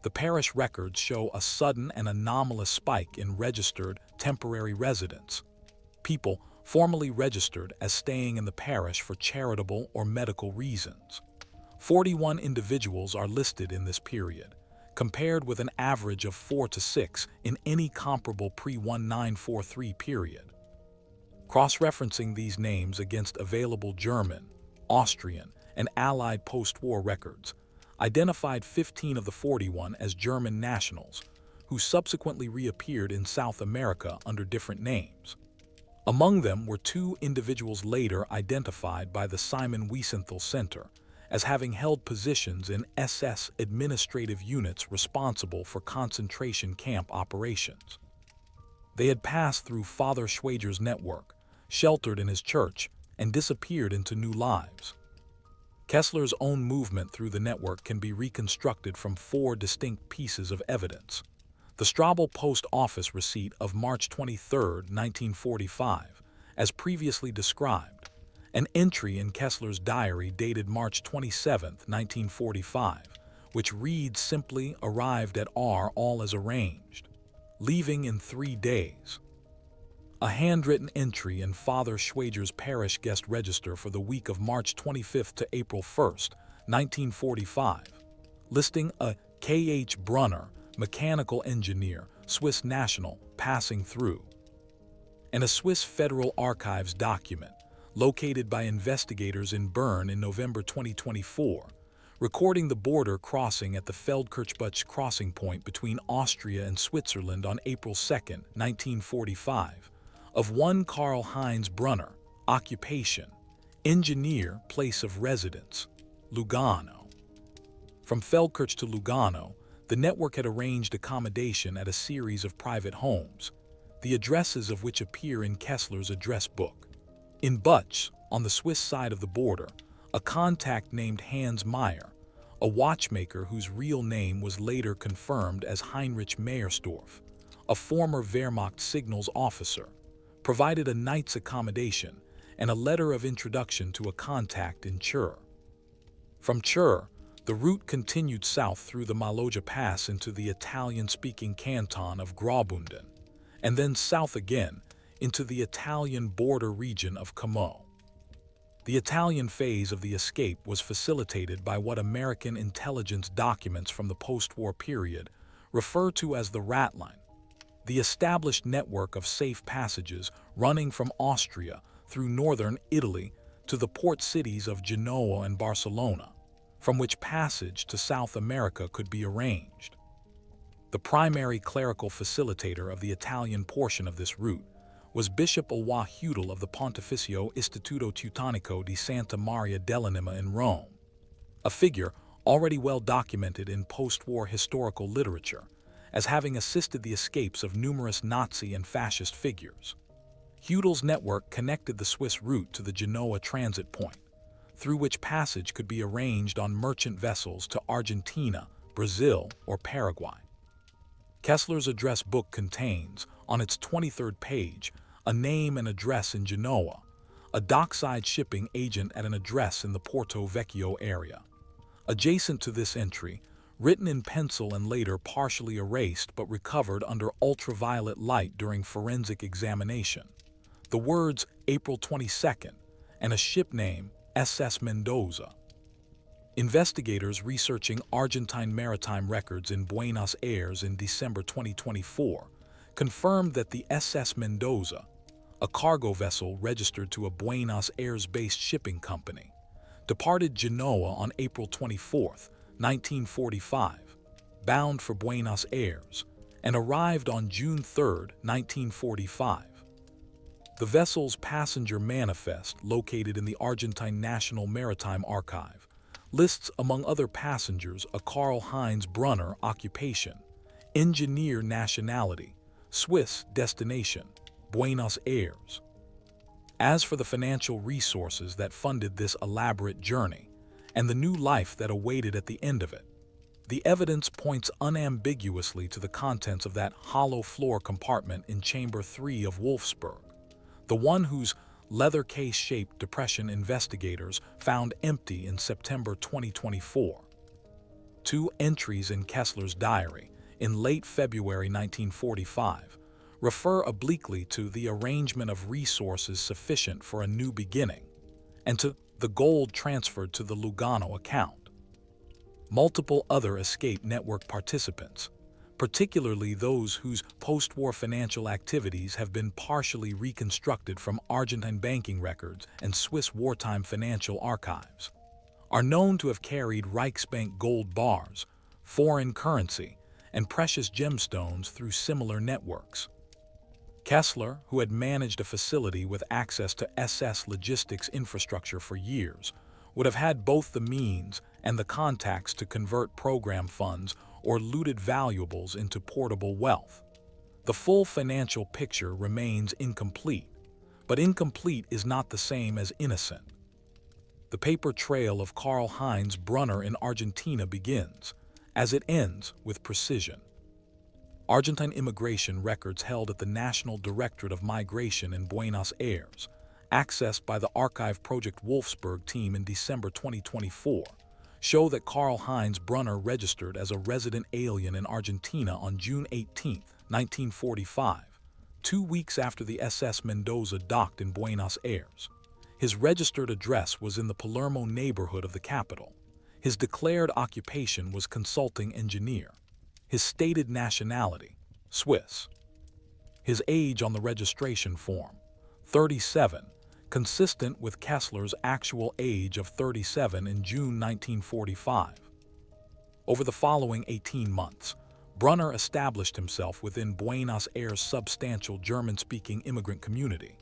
the parish records show a sudden and anomalous spike in registered temporary residents, people formally registered as staying in the parish for charitable or medical reasons. 41 individuals are listed in this period, compared with an average of 4 to 6 in any comparable pre-1943 period. Cross-referencing these names against available German, Austrian, and Allied post-war records identified 15 of the 41 as German nationals, who subsequently reappeared in South America under different names. Among them were 2 individuals later identified by the Simon Wiesenthal Center as having held positions in SS administrative units responsible for concentration camp operations. They had passed through Father Schwager's network, sheltered in his church, and disappeared into new lives. Kessler's own movement through the network can be reconstructed from 4 distinct pieces of evidence. The Straubel Post Office receipt of March 23, 1945, as previously described, an entry in Kessler's diary dated March 27, 1945, which reads simply, "Arrived at R all as arranged, leaving in 3 days." A handwritten entry in Father Schwager's parish guest register for the week of March 25 to April 1, 1945, listing a K.H. Brunner, mechanical engineer, Swiss national, passing through, and a Swiss Federal Archives document, located by investigators in Bern in November 2024, recording the border crossing at the Feldkirchbuch crossing point between Austria and Switzerland on April 2, 1945, of one Karl-Heinz Brunner, occupation, engineer, place of residence, Lugano. From Feldkirch to Lugano, the network had arranged accommodation at a series of private homes, the addresses of which appear in Kessler's address book. In Butch, on the Swiss side of the border, a contact named Hans Meyer, a watchmaker whose real name was later confirmed as Heinrich Meyersdorf, a former Wehrmacht signals officer, provided a night's accommodation and a letter of introduction to a contact in Chur. From Chur, the route continued south through the Maloja Pass into the Italian-speaking canton of Graubünden, and then south again into the Italian border region of Como. The Italian phase of the escape was facilitated by what American intelligence documents from the post-war period refer to as the ratline, the established network of safe passages running from Austria through northern Italy to the port cities of Genoa and Barcelona, from which passage to South America could be arranged. The primary clerical facilitator of the Italian portion of this route was Bishop Eloi Hudel of the Pontificio Istituto Teutonico di Santa Maria dell'Anima in Rome, a figure already well documented in post-war historical literature as having assisted the escapes of numerous Nazi and fascist figures. Hudel's network connected the Swiss route to the Genoa transit point, through which passage could be arranged on merchant vessels to Argentina, Brazil, or Paraguay. Kessler's address book contains, on its 23rd page, a name and address in Genoa, a dockside shipping agent at an address in the Porto Vecchio area. Adjacent to this entry, written in pencil and later partially erased but recovered under ultraviolet light during forensic examination, the words April 22nd and a ship name SS Mendoza. Investigators researching Argentine maritime records in Buenos Aires in December 2024 confirmed that the SS Mendoza, a cargo vessel registered to a Buenos Aires-based shipping company, departed Genoa on April 24, 1945, bound for Buenos Aires, and arrived on June 3, 1945. The vessel's passenger manifest, located in the Argentine National Maritime Archive, lists among other passengers a Karl-Heinz Brunner occupation, engineer nationality, Swiss destination, Buenos Aires. As for the financial resources that funded this elaborate journey, and the new life that awaited at the end of it, the evidence points unambiguously to the contents of that hollow floor compartment in Chamber 3 of Wolfsburg, the one whose leather case-shaped depression investigators found empty in September 2024. 2 entries in Kessler's diary in late February 1945 refer obliquely to the arrangement of resources sufficient for a new beginning, and to the gold transferred to the Lugano account. Multiple other escape network participants, particularly those whose post-war financial activities have been partially reconstructed from Argentine banking records and Swiss wartime financial archives, are known to have carried Reichsbank gold bars, foreign currency, and precious gemstones through similar networks. Kessler, who had managed a facility with access to SS logistics infrastructure for years, would have had both the means and the contacts to convert program funds or looted valuables into portable wealth. The full financial picture remains incomplete, but incomplete is not the same as innocent. The paper trail of Karl-Heinz Brunner in Argentina begins, as it ends, with precision. Argentine immigration records held at the National Directorate of Migration in Buenos Aires, accessed by the Archive Project Wolfsburg team in December 2024, show that Karl-Heinz Brunner registered as a resident alien in Argentina on June 18, 1945, 2 weeks after the SS Mendoza docked in Buenos Aires. His registered address was in the Palermo neighborhood of the capital. His declared occupation was consulting engineer. His stated nationality, Swiss. His age on the registration form, 37, consistent with Kessler's actual age of 37 in June 1945. Over the following 18 months, Brunner established himself within Buenos Aires' substantial German-speaking immigrant community.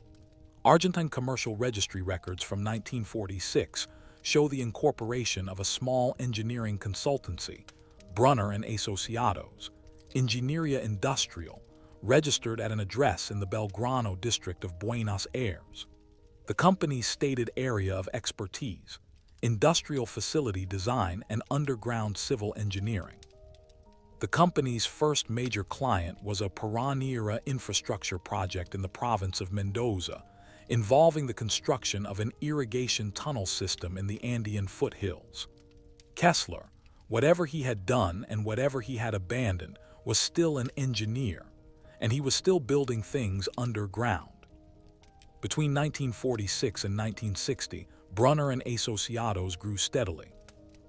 Argentine commercial registry records from 1946 show the incorporation of a small engineering consultancy, Brunner and Asociados, Ingenieria Industrial, registered at an address in the Belgrano district of Buenos Aires. The company's stated area of expertise, industrial facility design and underground civil engineering. The company's first major client was a Piranha infrastructure project in the province of Mendoza, involving the construction of an irrigation tunnel system in the Andean foothills. Kessler, whatever he had done and whatever he had abandoned, was still an engineer, and he was still building things underground. Between 1946 and 1960, Brunner and Asociados grew steadily.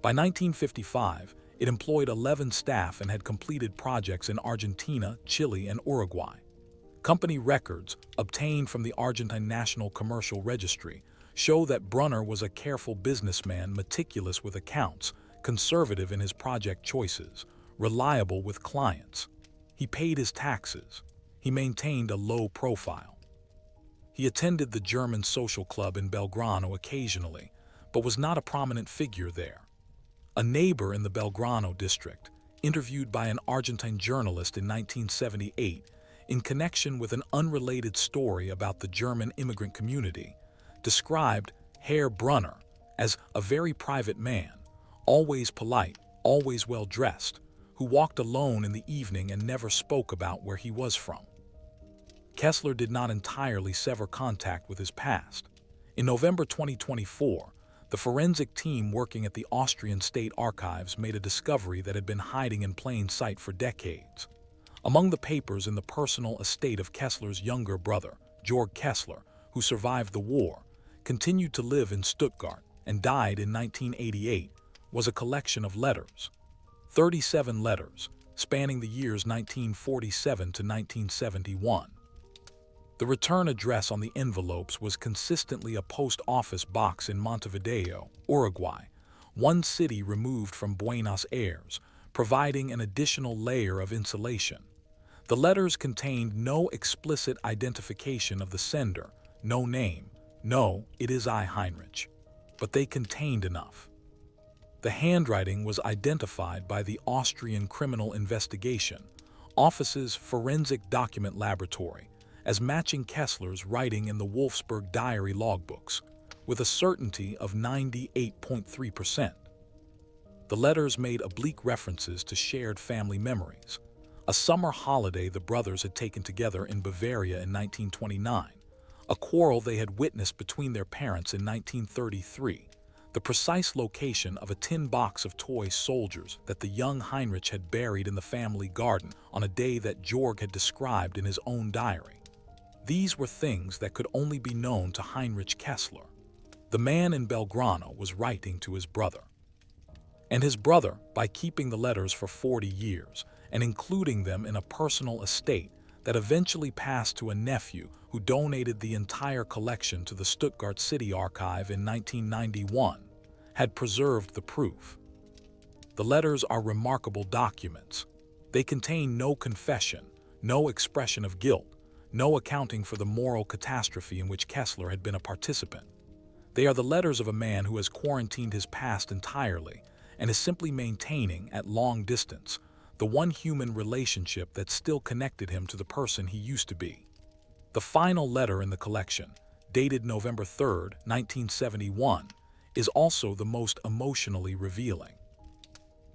By 1955, it employed 11 staff and had completed projects in Argentina, Chile, and Uruguay. Company records, obtained from the Argentine National Commercial Registry, show that Brunner was a careful businessman, meticulous with accounts, conservative in his project choices, reliable with clients. He paid his taxes. He maintained a low profile. He attended the German social club in Belgrano occasionally, but was not a prominent figure there. A neighbor in the Belgrano district, interviewed by an Argentine journalist in 1978 in connection with an unrelated story about the German immigrant community, described Herr Brunner as a very private man, always polite, always well-dressed, who walked alone in the evening and never spoke about where he was from. Kessler did not entirely sever contact with his past. In November 2024, the forensic team working at the Austrian State Archives made a discovery that had been hiding in plain sight for decades. Among the papers in the personal estate of Kessler's younger brother, Georg Kessler, who survived the war, continued to live in Stuttgart, and died in 1988, was a collection of letters. 37 letters, spanning the years 1947 to 1971. The return address on the envelopes was consistently a post office box in Montevideo, Uruguay, one city removed from Buenos Aires, providing an additional layer of insulation. The letters contained no explicit identification of the sender, no name, no, it is I, Heinrich, but they contained enough. The handwriting was identified by the Austrian Criminal Investigation Office's Forensic Document Laboratory as matching Kessler's writing in the Wolfsburg diary logbooks, with a certainty of 98.3%. The letters made oblique references to shared family memories, a summer holiday the brothers had taken together in Bavaria in 1929, a quarrel they had witnessed between their parents in 1933, the precise location of a tin box of toy soldiers that the young Heinrich had buried in the family garden on a day that Georg had described in his own diary. These were things that could only be known to Heinrich Kessler. The man in Belgrano was writing to his brother. And his brother, by keeping the letters for 40 years and including them in a personal estate that eventually passed to a nephew who donated the entire collection to the Stuttgart City Archive in 1991, had preserved the proof. The letters are remarkable documents. They contain no confession, no expression of guilt, no accounting for the moral catastrophe in which Kessler had been a participant. They are the letters of a man who has quarantined his past entirely and is simply maintaining, at long distance, the one human relationship that still connected him to the person he used to be. The final letter in the collection, dated November 3, 1971, is also the most emotionally revealing.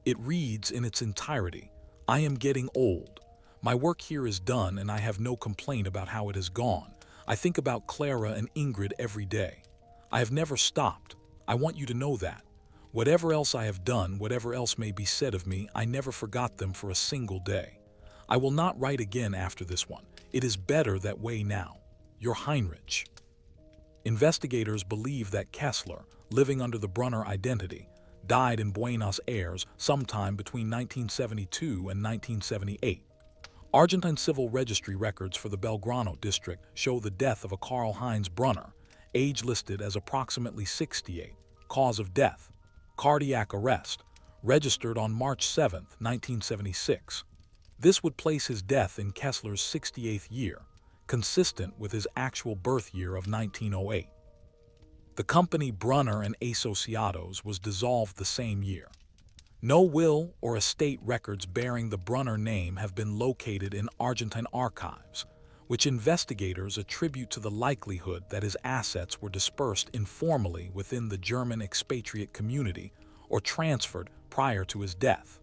It reads in its entirety, "I am getting old. My work here is done and I have no complaint about how it has gone. I think about Clara and Ingrid every day. I have never stopped. I want you to know that. Whatever else I have done, whatever else may be said of me, I never forgot them for a single day. I will not write again after this one. It is better that way now. Your Heinrich." Investigators believe that Kessler, living under the Brunner identity, died in Buenos Aires sometime between 1972 and 1978. Argentine civil registry records for the Belgrano district show the death of a Karl-Heinz Brunner, age listed as approximately 68, cause of death, cardiac arrest, registered on March 7, 1976. This would place his death in Kessler's 68th year, consistent with his actual birth year of 1908. The company Brunner and Associados was dissolved the same year. No will or estate records bearing the Brunner name have been located in Argentine archives, which investigators attribute to the likelihood that his assets were dispersed informally within the German expatriate community or transferred prior to his death.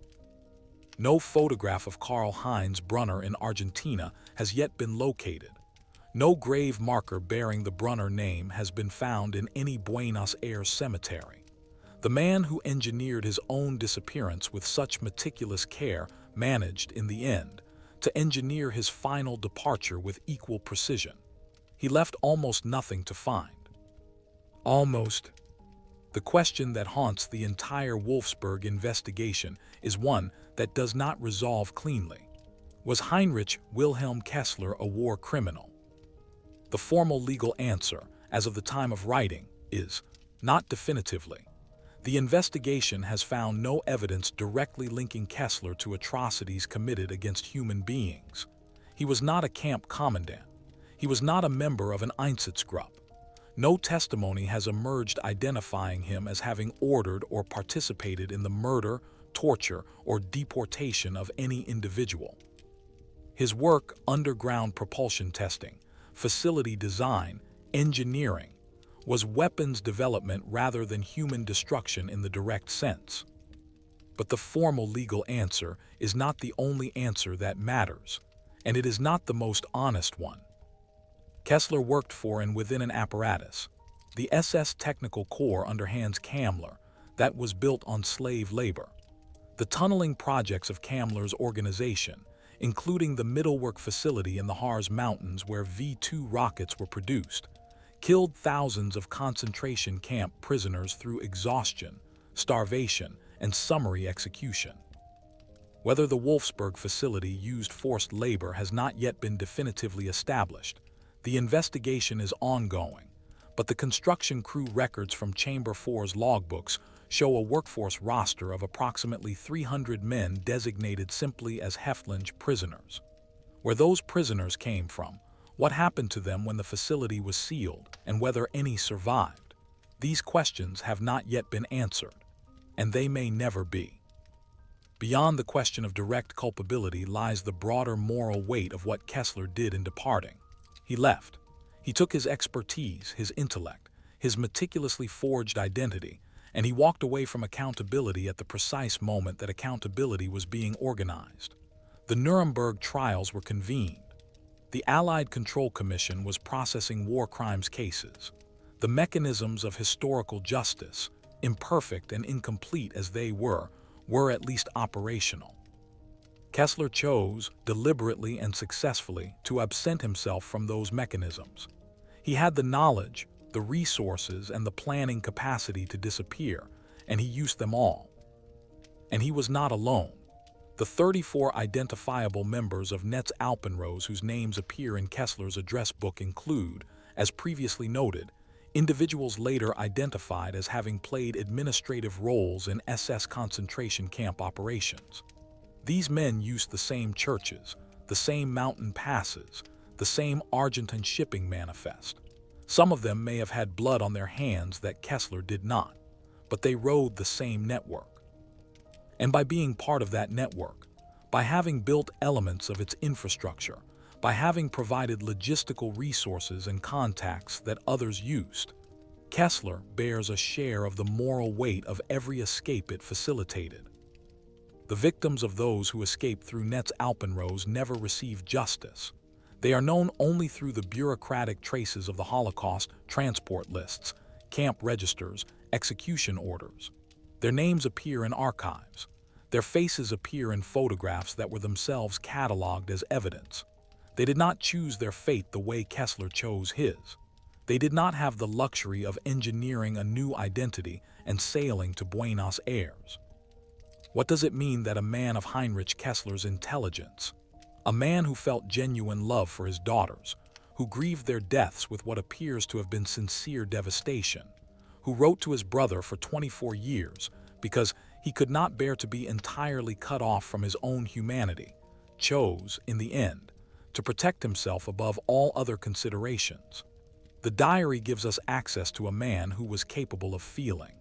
No photograph of Karl-Heinz Brunner in Argentina has yet been located. No grave marker bearing the Brunner name has been found in any Buenos Aires cemetery. The man who engineered his own disappearance with such meticulous care managed, in the end, to engineer his final departure with equal precision. He left almost nothing to find. Almost. The question that haunts the entire Wolfsburg investigation is one that does not resolve cleanly. Was Heinrich Wilhelm Kessler a war criminal? The formal legal answer, as of the time of writing, is not definitively. The investigation has found no evidence directly linking Kessler to atrocities committed against human beings. He was not a camp commandant. He was not a member of an Einsatzgruppe. No testimony has emerged identifying him as having ordered or participated in the murder, torture, or deportation of any individual. His work, underground propulsion testing, facility design, engineering, was weapons development rather than human destruction in the direct sense. But the formal legal answer is not the only answer that matters, and it is not the most honest one. Kessler worked for and within an apparatus, the SS Technical Corps under Hans Kammler, that was built on slave labor. The tunneling projects of Kammler's organization, including the Mittelwerk facility in the Harz Mountains where V-2 rockets were produced, killed thousands of concentration camp prisoners through exhaustion, starvation, and summary execution. Whether the Wolfsburg facility used forced labor has not yet been definitively established. The investigation is ongoing, but the construction crew records from Chamber 4's logbooks show a workforce roster of approximately 300 men designated simply as Häftlinge prisoners. Where those prisoners came from, what happened to them when the facility was sealed, and whether any survived, these questions have not yet been answered, and they may never be. Beyond the question of direct culpability lies the broader moral weight of what Kessler did in departing. He left. He took his expertise, his intellect, his meticulously forged identity, and he walked away from accountability at the precise moment that accountability was being organized. The Nuremberg trials were convened. The Allied Control Commission was processing war crimes cases. The mechanisms of historical justice, imperfect and incomplete as they were at least operational. Kessler chose, deliberately and successfully, to absent himself from those mechanisms. He had the knowledge, the resources, and the planning capacity to disappear, and he used them all. And he was not alone. The 34 identifiable members of Netz Alpenrose whose names appear in Kessler's address book include, as previously noted, individuals later identified as having played administrative roles in SS concentration camp operations. These men used the same churches, the same mountain passes, the same Argentine shipping manifest. Some of them may have had blood on their hands that Kessler did not, but they rode the same network. And by being part of that network, by having built elements of its infrastructure, by having provided logistical resources and contacts that others used, Kessler bears a share of the moral weight of every escape it facilitated. The victims of those who escaped through Netz Alpenrose never received justice. They are known only through the bureaucratic traces of the Holocaust transport lists, camp registers, execution orders. Their names appear in archives. Their faces appear in photographs that were themselves cataloged as evidence. They did not choose their fate the way Kessler chose his. They did not have the luxury of engineering a new identity and sailing to Buenos Aires. What does it mean that a man of Heinrich Kessler's intelligence, a man who felt genuine love for his daughters, who grieved their deaths with what appears to have been sincere devastation, who wrote to his brother for 24 years because he could not bear to be entirely cut off from his own humanity, chose, in the end, to protect himself above all other considerations? The diary gives us access to a man who was capable of feeling.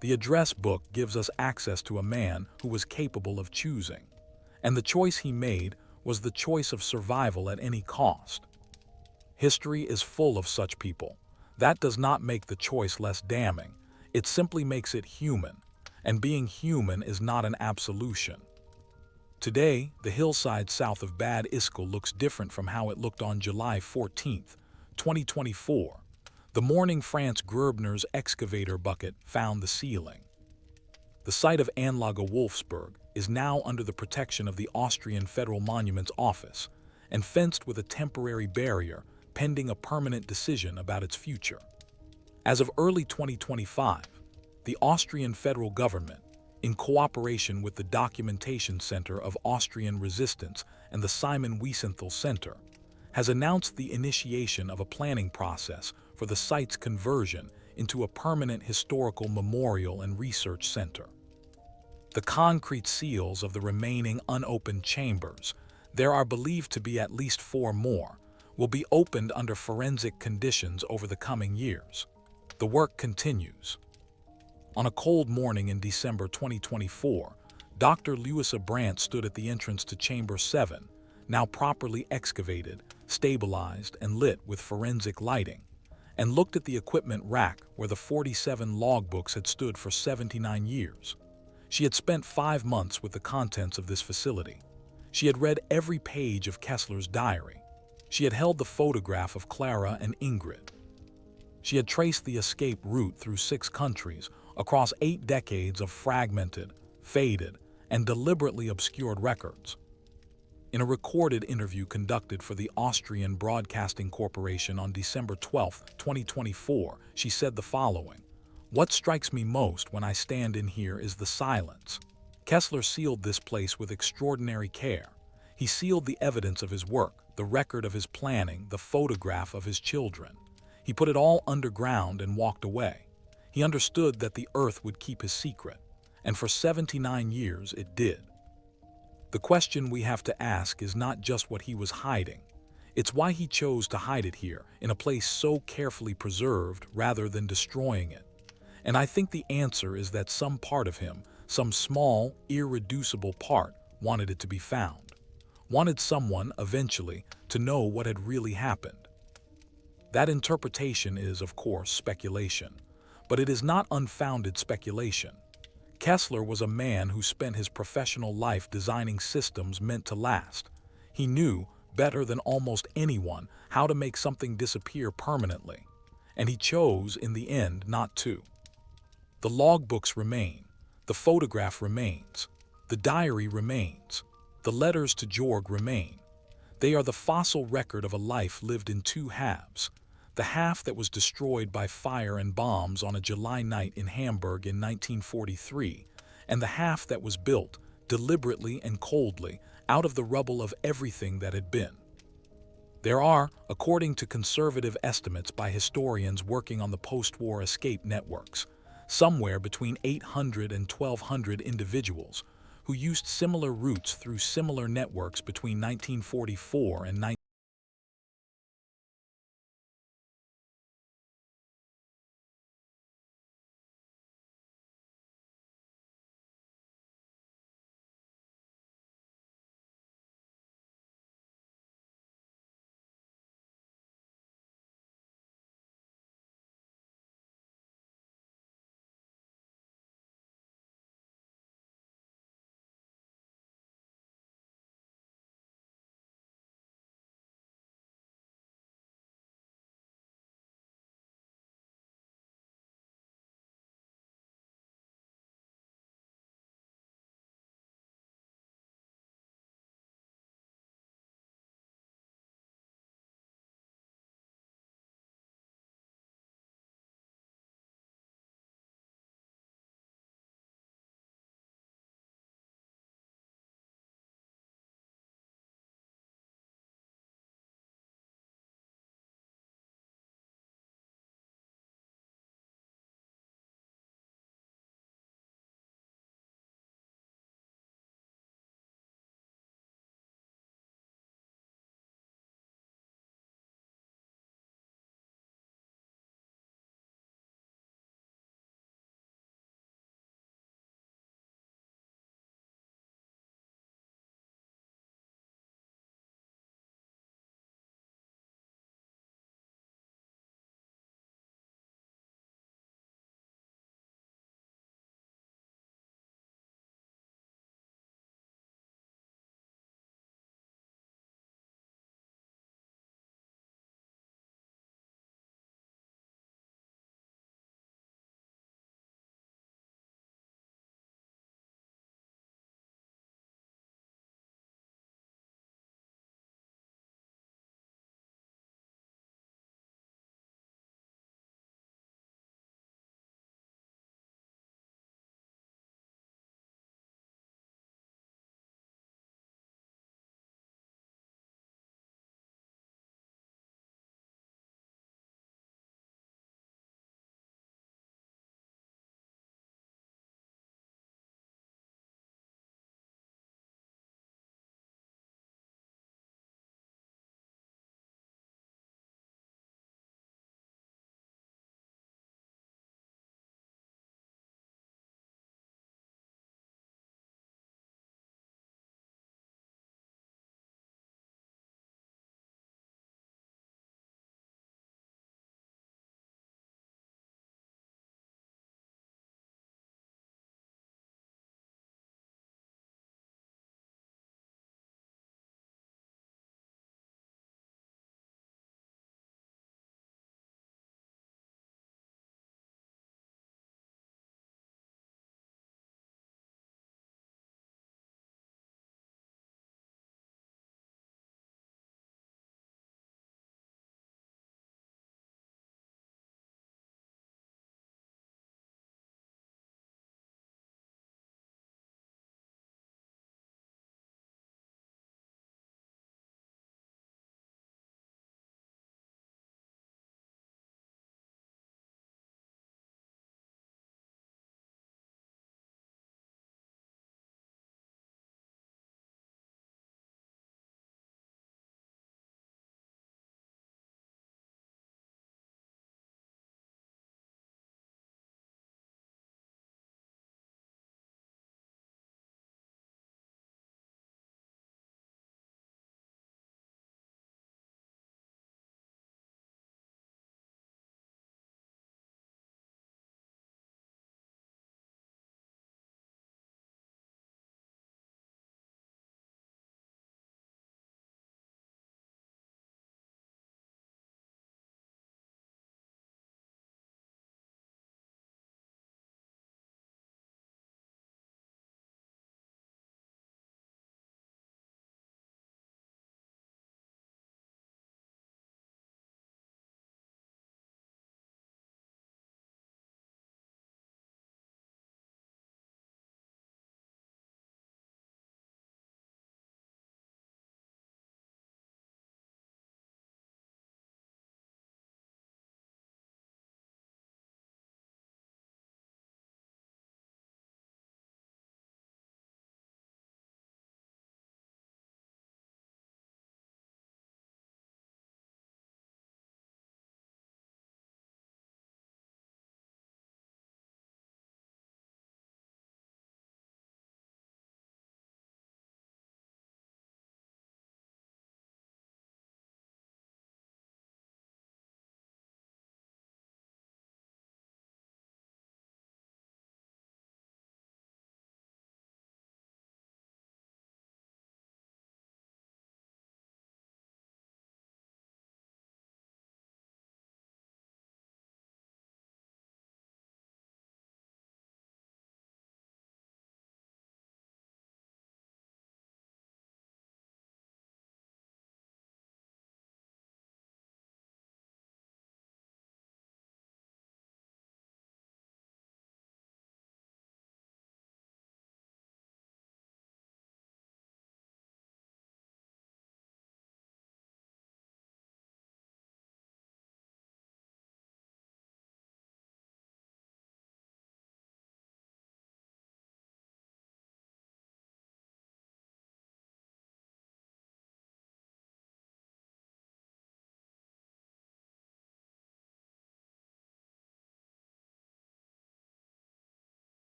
The address book gives us access to a man who was capable of choosing. And the choice he made was the choice of survival at any cost. History is full of such people. That does not make the choice less damning. It simply makes it human, and being human is not an absolution. Today, the hillside south of Bad Ischl looks different from how it looked on July 14, 2024, the morning Franz Gröbner's excavator bucket found the ceiling. The site of Anlage Wolfsburg is now under the protection of the Austrian Federal Monuments Office and fenced with a temporary barrier pending a permanent decision about its future. As of early 2025, the Austrian federal government, in cooperation with the Documentation Center of Austrian Resistance and the Simon Wiesenthal Center, has announced the initiation of a planning process for the site's conversion into a permanent historical memorial and research center. The concrete seals of the remaining unopened chambers, there are believed to be at least 4 more, will be opened under forensic conditions over the coming years. The work continues. On a cold morning in December 2024, Dr. Louisa Brandt stood at the entrance to Chamber 7, now properly excavated, stabilized, and lit with forensic lighting, and looked at the equipment rack where the 47 logbooks had stood for 79 years. She had spent 5 months with the contents of this facility. She had read every page of Kessler's diary. She had held the photograph of Clara and Ingrid. She had traced the escape route through 6 countries, across 8 decades of fragmented, faded, and deliberately obscured records. In a recorded interview conducted for the Austrian Broadcasting Corporation on December 12, 2024, she said the following: "What strikes me most when I stand in here is the silence. Kessler sealed this place with extraordinary care. He sealed the evidence of his work, the record of his planning, the photograph of his children. He put it all underground and walked away. He understood that the earth would keep his secret, and for 79 years it did. The question we have to ask is not just what he was hiding. It's why he chose to hide it here, in a place so carefully preserved, rather than destroying it. And I think the answer is that some part of him, some small, irreducible part, wanted it to be found. Wanted someone, eventually, to know what had really happened. That interpretation is, of course, speculation. But it is not unfounded speculation. Kessler was a man who spent his professional life designing systems meant to last. He knew, better than almost anyone, how to make something disappear permanently. And he chose, in the end, not to. The logbooks remain, the photograph remains, the diary remains, the letters to Georg remain. They are the fossil record of a life lived in two halves, the half that was destroyed by fire and bombs on a July night in Hamburg in 1943, and the half that was built, deliberately and coldly, out of the rubble of everything that had been. There are, according to conservative estimates by historians working on the post-war escape networks, somewhere between 800 and 1,200 individuals who used similar routes through similar networks between 1944 and